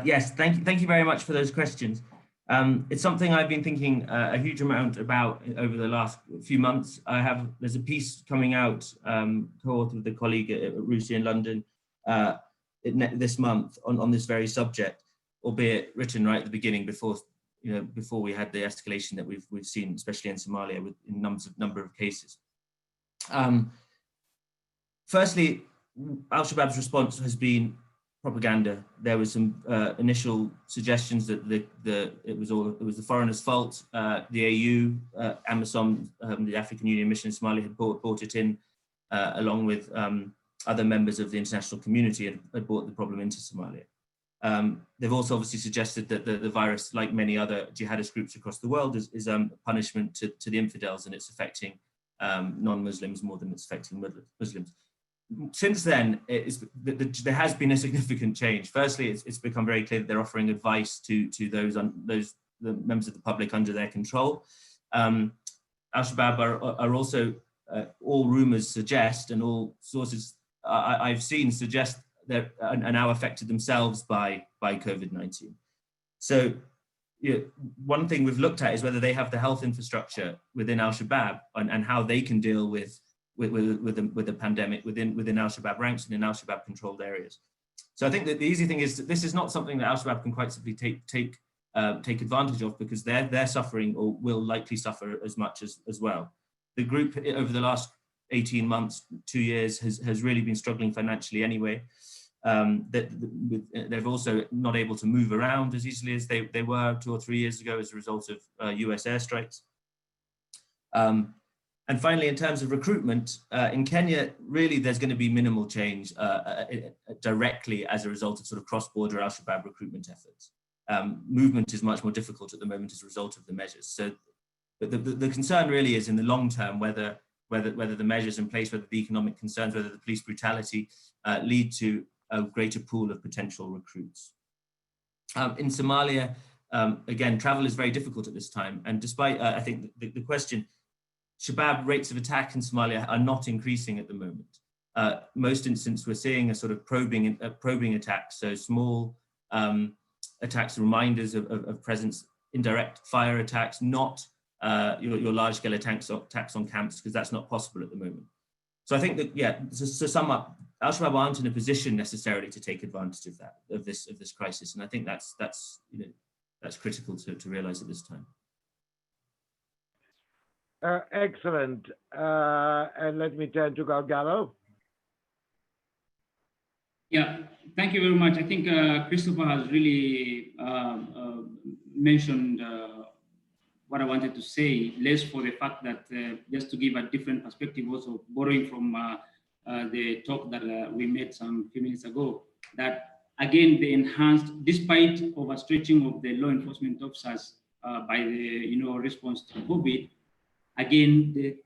Yes, thank you very much for those questions. It's something I've been thinking a huge amount about over the last few months. There's a piece coming out, co-authored with a colleague at RUSI in London this month on this very subject, albeit written right at the beginning before we had the escalation that we've seen, especially in Somalia, in number of cases. Firstly, Al-Shabaab's response has been propaganda. There was some initial suggestions that it was the foreigners' fault. The AU, AMISOM, the African Union mission in Somalia, had brought it in along with other members of the international community, had brought the problem into Somalia. They've also obviously suggested that the virus, like many other jihadist groups across the world, is a punishment to the infidels, and it's affecting non-Muslims more than it's affecting Muslims. Since then, there has been a significant change. Firstly, it's become very clear that they're offering advice to the members of the public under their control. Al-Shabaab are also, all rumors suggest, and all sources I've seen suggest, that are now affected themselves by COVID-19. So one thing we've looked at is whether they have the health infrastructure within Al-Shabaab and how they can deal with the pandemic within Al-Shabaab ranks and in Al-Shabaab controlled areas. So I think that the easy thing is that this is not something that Al-Shabaab can quite simply take advantage of, because they're suffering, or will likely suffer as much as well. The group over the last 18 months, 2 years, has really been struggling financially anyway. They're also not able to move around as easily as they were 2 or 3 years ago as a result of US airstrikes. And finally, in terms of recruitment, in Kenya, really there's going to be minimal change directly as a result of sort of cross-border Al-Shabaab recruitment efforts. Movement is much more difficult at the moment as a result of the measures. So the concern really is in the long term, whether the measures in place, whether the economic concerns, whether the police brutality lead to a greater pool of potential recruits. In Somalia, again, travel is very difficult at this time. And despite, I think, the question, Shabaab rates of attack in Somalia are not increasing at the moment. Most instances, we're seeing a sort of probing attack, so small attacks, reminders of presence, indirect fire attacks, not your large-scale attacks on camps, because that's not possible at the moment. So I think that, yeah, to sum up, Al-Shabaab aren't in a position necessarily to take advantage of this crisis, and I think that's critical to realize at this time. Excellent. And let me turn to Galgalo. Yeah, thank you very much. I think Christopher has really mentioned what I wanted to say, less for the fact that just to give a different perspective, also borrowing from the talk that we made some few minutes ago, that again, the enhanced, despite overstretching of the law enforcement officers by the response to COVID, again, the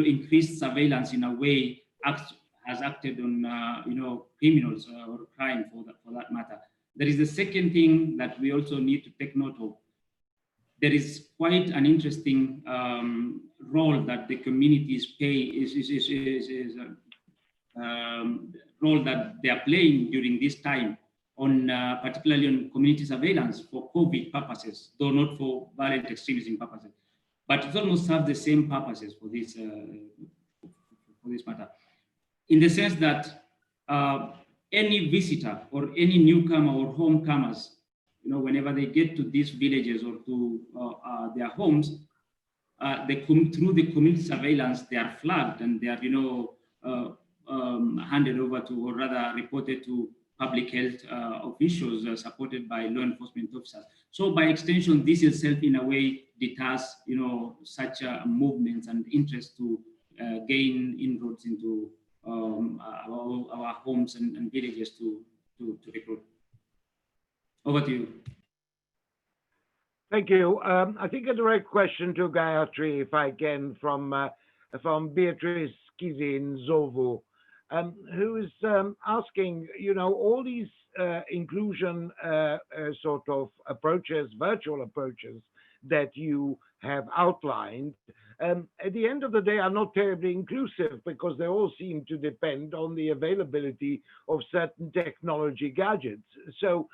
increased surveillance in a way has acted on criminals or crime for that matter. There is the second thing that we also need to take note of. There is quite an interesting role that the communities role that they are playing during this time, on particularly on community surveillance for COVID purposes, though not for violent extremism purposes. But it almost have the same purposes for this matter, in the sense that any visitor or any newcomer or homecomers, whenever they get to these villages or to their homes, through the community surveillance, they are flagged and they are, handed over to, or rather reported to public health officials supported by law enforcement officers. So by extension, this itself in a way deters, such movements and interest to gain inroads into our homes and villages to recruit. Over to you. Thank you. I think a direct question to Gayatri, if I can, from Beatrice Kizin-Zovu, who is asking, all these inclusion sort of approaches, virtual approaches that you have outlined, at the end of the day are not terribly inclusive because they all seem to depend on the availability of certain technology gadgets. So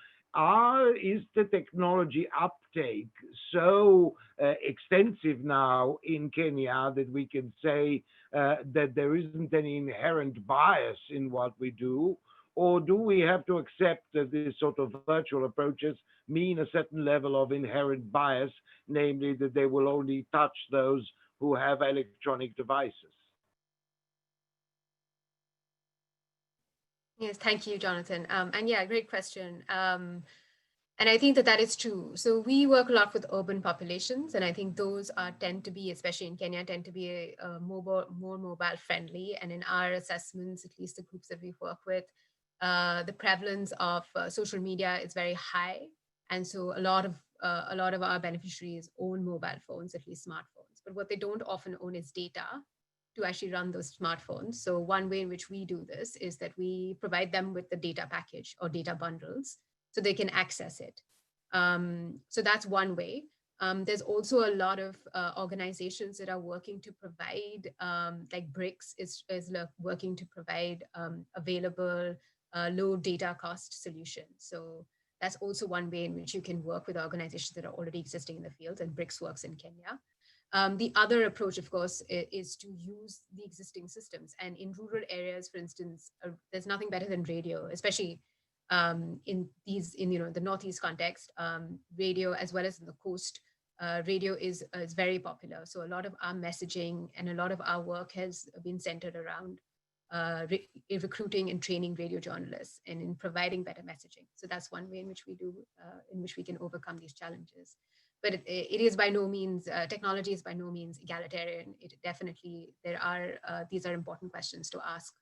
is the technology uptake so extensive now in Kenya that we can say that there isn't any inherent bias in what we do? Or do we have to accept that these sort of virtual approaches mean a certain level of inherent bias, namely that they will only touch those who have electronic devices? Yes, thank you, Jonathan. And yeah, great question. And I think that is true. So we work a lot with urban populations, and I think those tend to be, especially in Kenya, tend to be more mobile friendly. And in our assessments, at least the groups that we work with, the prevalence of social media is very high. And so a lot of our beneficiaries own mobile phones, at least smartphones. But what they don't often own is data to actually run those smartphones. So one way in which we do this is that we provide them with the data package or data bundles so they can access it. So that's one way. There's also a lot of organizations that are working to provide, like BRICS is working to provide available low data cost solutions. So that's also one way in which you can work with organizations that are already existing in the field, and BRICS works in Kenya. The other approach, of course, is to use the existing systems. And in rural areas, for instance, there's nothing better than radio, especially in the Northeast context. Radio, as well as in the coast, radio is very popular. So a lot of our messaging and a lot of our work has been centered around recruiting and training radio journalists and in providing better messaging. So that's one way in which we can overcome these challenges. But it is by no means, technology is by no means egalitarian. It definitely, these are important questions to ask,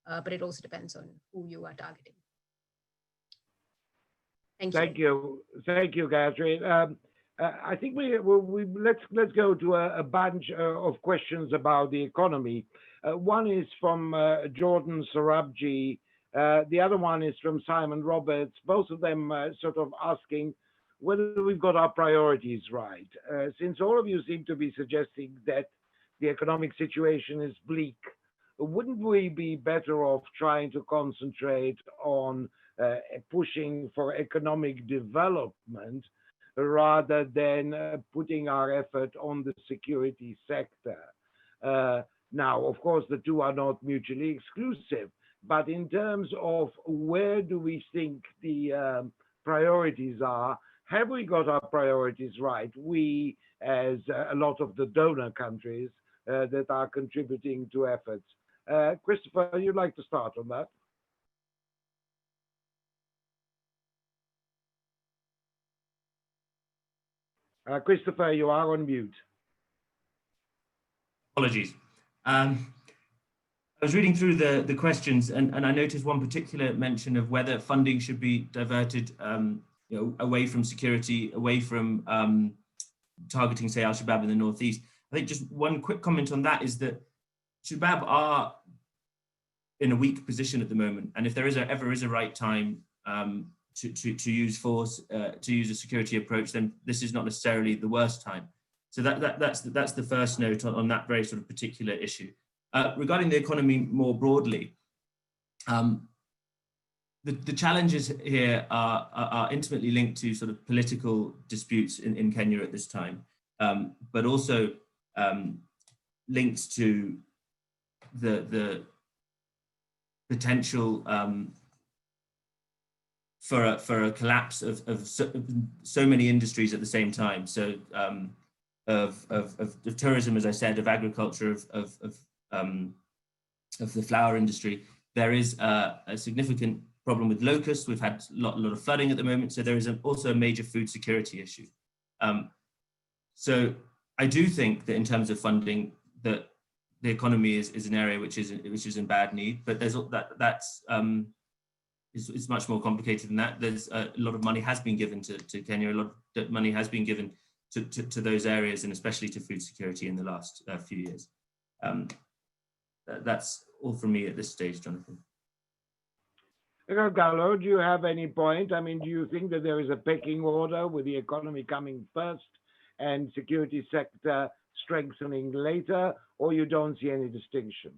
but it also depends on who you are targeting. Thank you. Thank you, Gayatri. I think let's go to a bunch of questions about the economy. One is from Jordan Sarabji. The other one is from Simon Roberts. Both of them sort of asking whether we've got our priorities right. Since all of you seem to be suggesting that the economic situation is bleak, wouldn't we be better off trying to concentrate on pushing for economic development rather than putting our effort on the security sector? Now, of course, the two are not mutually exclusive, but in terms of where do we think the priorities are, have we got our priorities right? We, as a lot of the donor countries that are contributing to efforts. Christopher, you'd like to start on that? Christopher, you are on mute. Apologies. I was reading through the questions and I noticed one particular mention of whether funding should be diverted away from security, away from targeting, say, Al-Shabaab in the Northeast. I think just one quick comment on that is that Shabaab are in a weak position at the moment. And if there ever is a right time to use force, to use a security approach, then this is not necessarily the worst time. So that's the first note on that very sort of particular issue. Regarding the economy more broadly, the challenges here are intimately linked to sort of political disputes in Kenya at this time, but also linked to the potential for a collapse of so many industries at the same time. So tourism, as I said, of agriculture, of the flower industry. There is a significant problem with locusts. We've had a lot of flooding at the moment, so there is also a major food security issue. So I do think that in terms of funding, that the economy is an area which is in bad need, but there's it's much more complicated than that. There's a lot of money has been given to Kenya. A lot of money has been given to those areas, and especially to food security in the last few years. That's all from me at this stage, Jonathan. Gallo, do you have any point? I mean, do you think that there is a pecking order with the economy coming first and security sector strengthening later, or you don't see any distinction?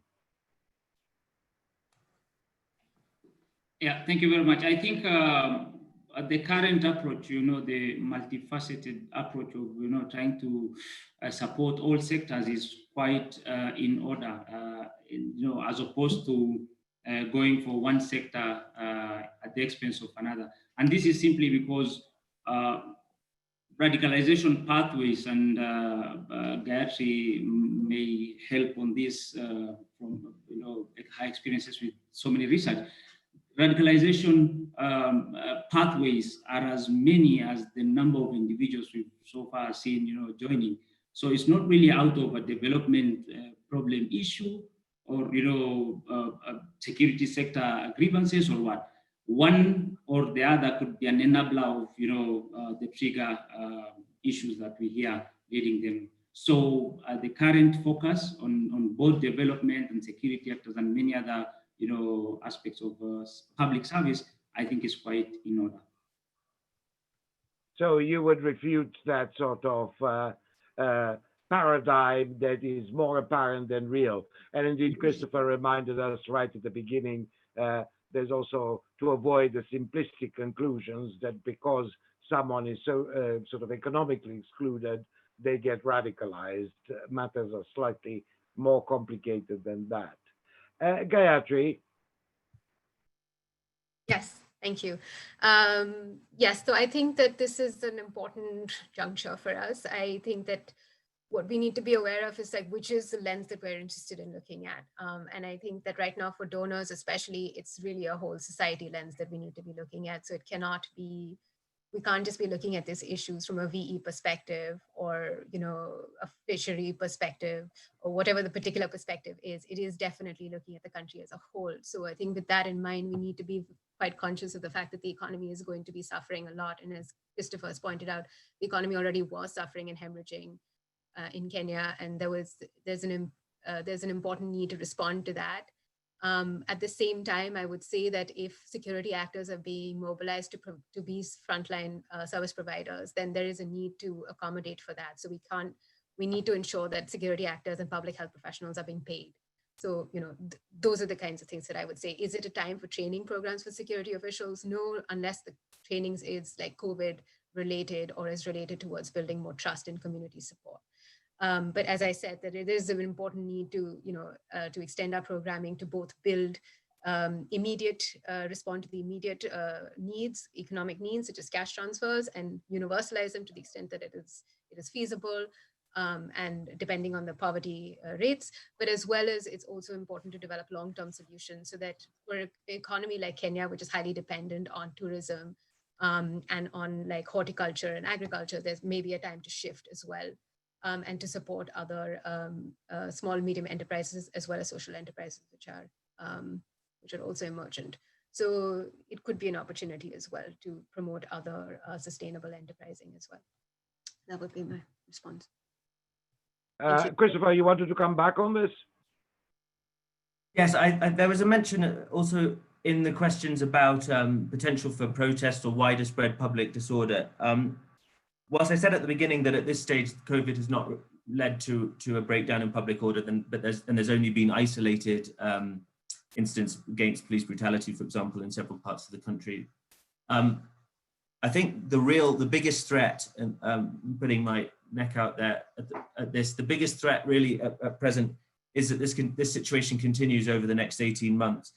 Yeah, thank you very much. I think the current approach, the multifaceted approach of, trying to support all sectors is quite in order, as opposed to going for one sector at the expense of another. And this is simply because radicalization pathways, and Gayatri may help on this from high experiences with so many research. Radicalization pathways are as many as the number of individuals we've so far seen, joining. So it's not really out of a development problem issue or security sector grievances or what. One or the other could be an enabler of the trigger issues that we hear leading them. So the current focus on both development and security actors and many other aspects of public service, I think is quite in order. So you would refute that sort of paradigm that is more apparent than real. And indeed, Christopher reminded us right at the beginning, there's also to avoid the simplistic conclusions that because someone is so sort of economically excluded, they get radicalized. Matters are slightly more complicated than that. Gayatri. Yes, thank you. Yes, so I think that this is an important juncture for us. I think that what we need to be aware of is which is the lens that we're interested in looking at. And I think that right now for donors, especially, it's really a whole society lens that we need to be looking at. So it cannot be, we can't just be looking at these issues from a VE perspective or, a fishery perspective or whatever the particular perspective is. It is definitely looking at the country as a whole. So I think with that in mind, we need to be quite conscious of the fact that the economy is going to be suffering a lot. And as Christopher has pointed out, the economy already was suffering and hemorrhaging in Kenya, and there's an important need to respond to that. At the same time, I would say that if security actors are being mobilized to be frontline service providers, then there is a need to accommodate for that. So we need to ensure that security actors and public health professionals are being paid. So, those are the kinds of things that I would say. Is it a time for training programs for security officials? No, unless the trainings is like COVID related or is related towards building more trust and community support. But as I said, that it is an important need to, to extend our programming to both build respond to the immediate needs, economic needs, such as cash transfers, and universalize them to the extent that it is feasible, and depending on the poverty rates. But as well as it's also important to develop long-term solutions so that for an economy like Kenya, which is highly dependent on tourism and on like horticulture and agriculture, there's maybe a time to shift as well. And to support other small, medium enterprises as well as social enterprises, which are also emergent. So it could be an opportunity as well to promote other sustainable enterprising as well. That would be my response. Christopher, you wanted to come back on this? Yes, there was a mention also in the questions about potential for protest or wider spread public disorder. Whilst I said at the beginning that at this stage, COVID has not led to a breakdown in public order, but there's only been isolated incidents against police brutality, for example, in several parts of the country. I think the biggest threat, and putting my neck out there at this, the biggest threat really at present is that this situation continues over the next 18 months.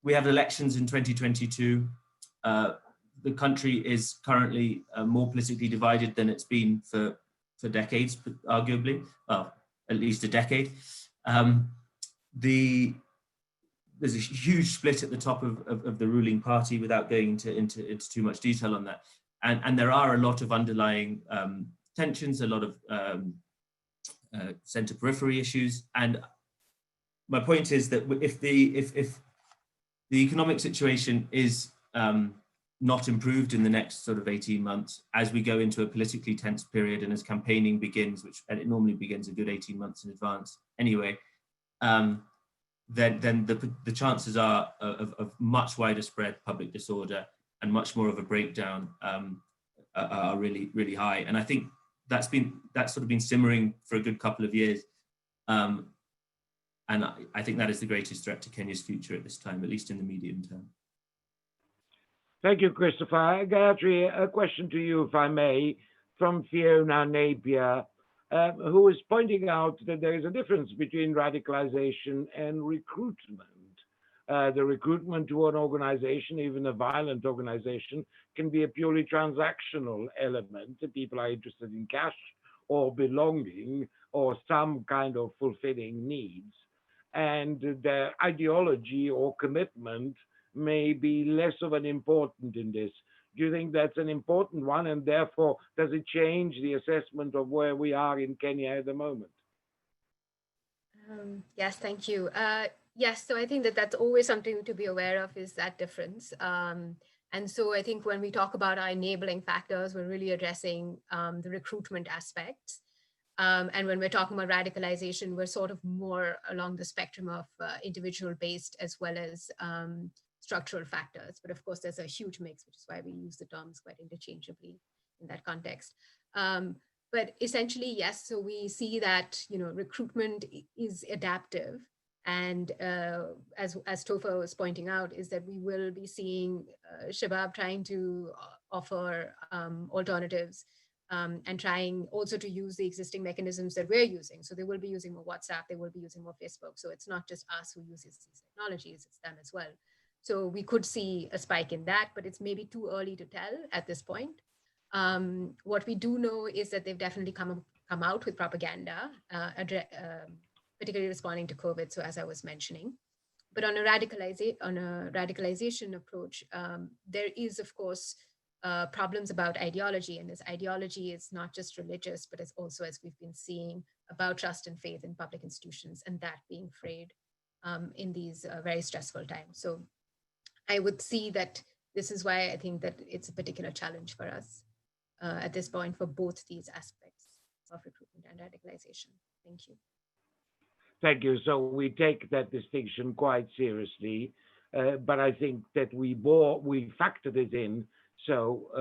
We have elections in 2022. The country is currently more politically divided than it's been for for decades, arguably, well, at least a decade. There's a huge split at the top of the ruling party, without going into too much detail on that. And there are a lot of underlying tensions, a lot of center periphery issues. And my point is that if the economic situation is not improved in the next sort of 18 months, as we go into a politically tense period and as campaigning begins, and it normally begins a good 18 months in advance anyway, then the chances are of much wider spread public disorder and much more of a breakdown are really, really high. And I think that's sort of been simmering for a good couple of years. And I think that is the greatest threat to Kenya's future at this time, at least in the medium term. Thank you, Christopher. Gayatri, a question to you, if I may, from Fiona Napier, who is pointing out that there is a difference between radicalization and recruitment. The recruitment to an organization, even a violent organization, can be a purely transactional element. People are interested in cash or belonging or some kind of fulfilling needs. And their ideology or commitment may be less of an important in this. Do you think that's an important one, and therefore does it change the assessment of where we are in Kenya at the moment? Yes, thank you. Yes, so I think that that's always something to be aware of, is that difference. And so I think when we talk about our enabling factors, we're really addressing the recruitment aspects. And when we're talking about radicalization, we're sort of more along the spectrum of individual-based as well as structural factors. But of course, there's a huge mix, which is why we use the terms quite interchangeably in that context. But essentially, yes, so we see that, recruitment is adaptive. And as Topher was pointing out, is that we will be seeing Shabab trying to offer alternatives and trying also to use the existing mechanisms that we're using. So they will be using more WhatsApp, they will be using more Facebook. So it's not just us who uses these technologies, it's them as well. So we could see a spike in that, but it's maybe too early to tell at this point. What we do know is that they've definitely come out with propaganda, particularly responding to COVID, so as I was mentioning. But on a radicalization approach, there is, of course, problems about ideology. And this ideology is not just religious, but it's also, as we've been seeing, about trust and faith in public institutions, and that being frayed in these very stressful times. So I would see that this is why I think that it's a particular challenge for us at this point for both these aspects of recruitment and radicalization. Thank you. Thank you. So we take that distinction quite seriously, but I think that we factored it in. So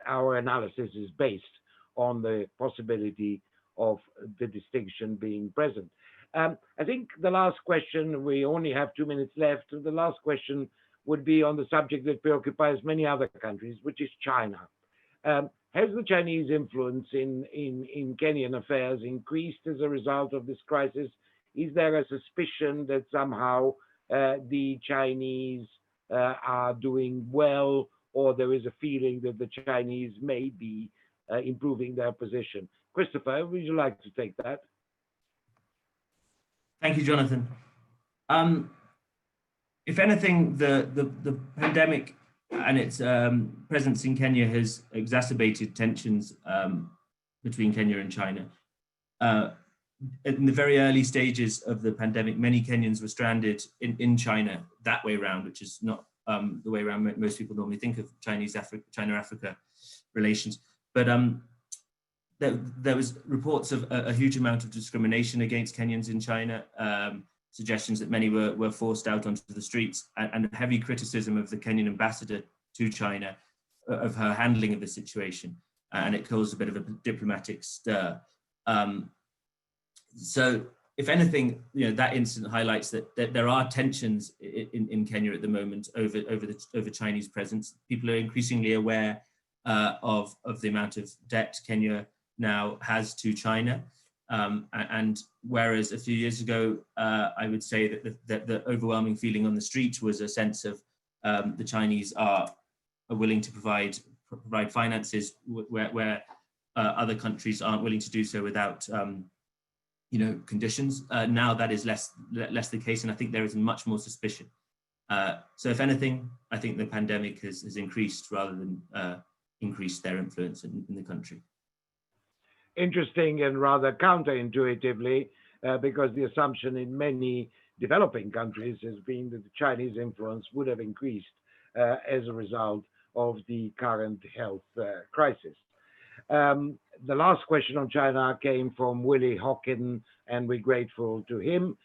our analysis is based on the possibility of the distinction being present. I think the last question, we only have 2 minutes left. The last question would be on the subject that preoccupies many other countries, which is China. Has the Chinese influence in Kenyan affairs increased as a result of this crisis? Is there a suspicion that somehow the Chinese are doing well, or there is a feeling that the Chinese may be improving their position? Christopher, would you like to take that? Thank you, Jonathan. If anything, the pandemic and its presence in Kenya has exacerbated tensions between Kenya and China. In the very early stages of the pandemic, many Kenyans were stranded in China that way around, which is not the way around most people normally think of China-Africa relations. But there was reports of a huge amount of discrimination against Kenyans in China, suggestions that many were forced out onto the streets, and heavy criticism of the Kenyan ambassador to China of her handling of the situation. And it caused a bit of a diplomatic stir. So if anything, that incident highlights that there are tensions in Kenya at the moment over Chinese presence. People are increasingly aware of the amount of debt Kenya now has to China. And whereas a few years ago, I would say that the overwhelming feeling on the street was a sense of the Chinese are willing to provide finances where other countries aren't willing to do so without conditions. Now that is less the case, and I think there is much more suspicion. So if anything, I think the pandemic has increased rather than increased their influence in the country. Interesting and rather counterintuitively, because the assumption in many developing countries has been that the Chinese influence would have increased as a result of the current health crisis. The last question on China came from Willie Hockin, and we're grateful to him.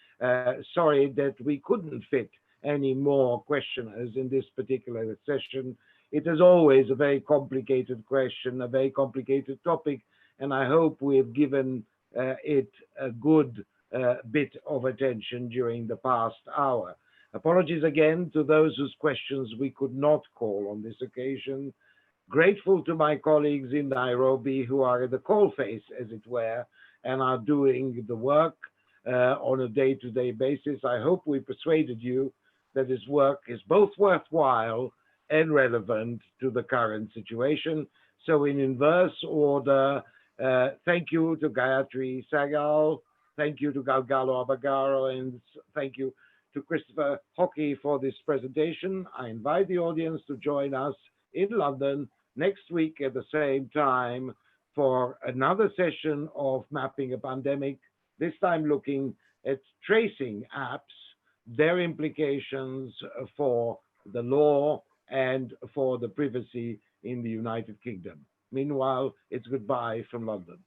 Sorry that we couldn't fit any more questioners in this particular session. It is always a very complicated question, a very complicated topic, and I hope we have given it a good bit of attention during the past hour. Apologies again to those whose questions we could not call on this occasion. Grateful to my colleagues in Nairobi who are at the coalface, as it were, and are doing the work on a day-to-day basis. I hope we persuaded you that this work is both worthwhile and relevant to the current situation. So in inverse order, thank you to Gayatri Sagal, thank you to Galgalo Abagaro, and thank you to Christopher Hockey for this presentation. I invite the audience to join us in London next week at the same time for another session of Mapping a Pandemic, this time looking at tracing apps, their implications for the law and for the privacy in the United Kingdom. Meanwhile, it's goodbye from London.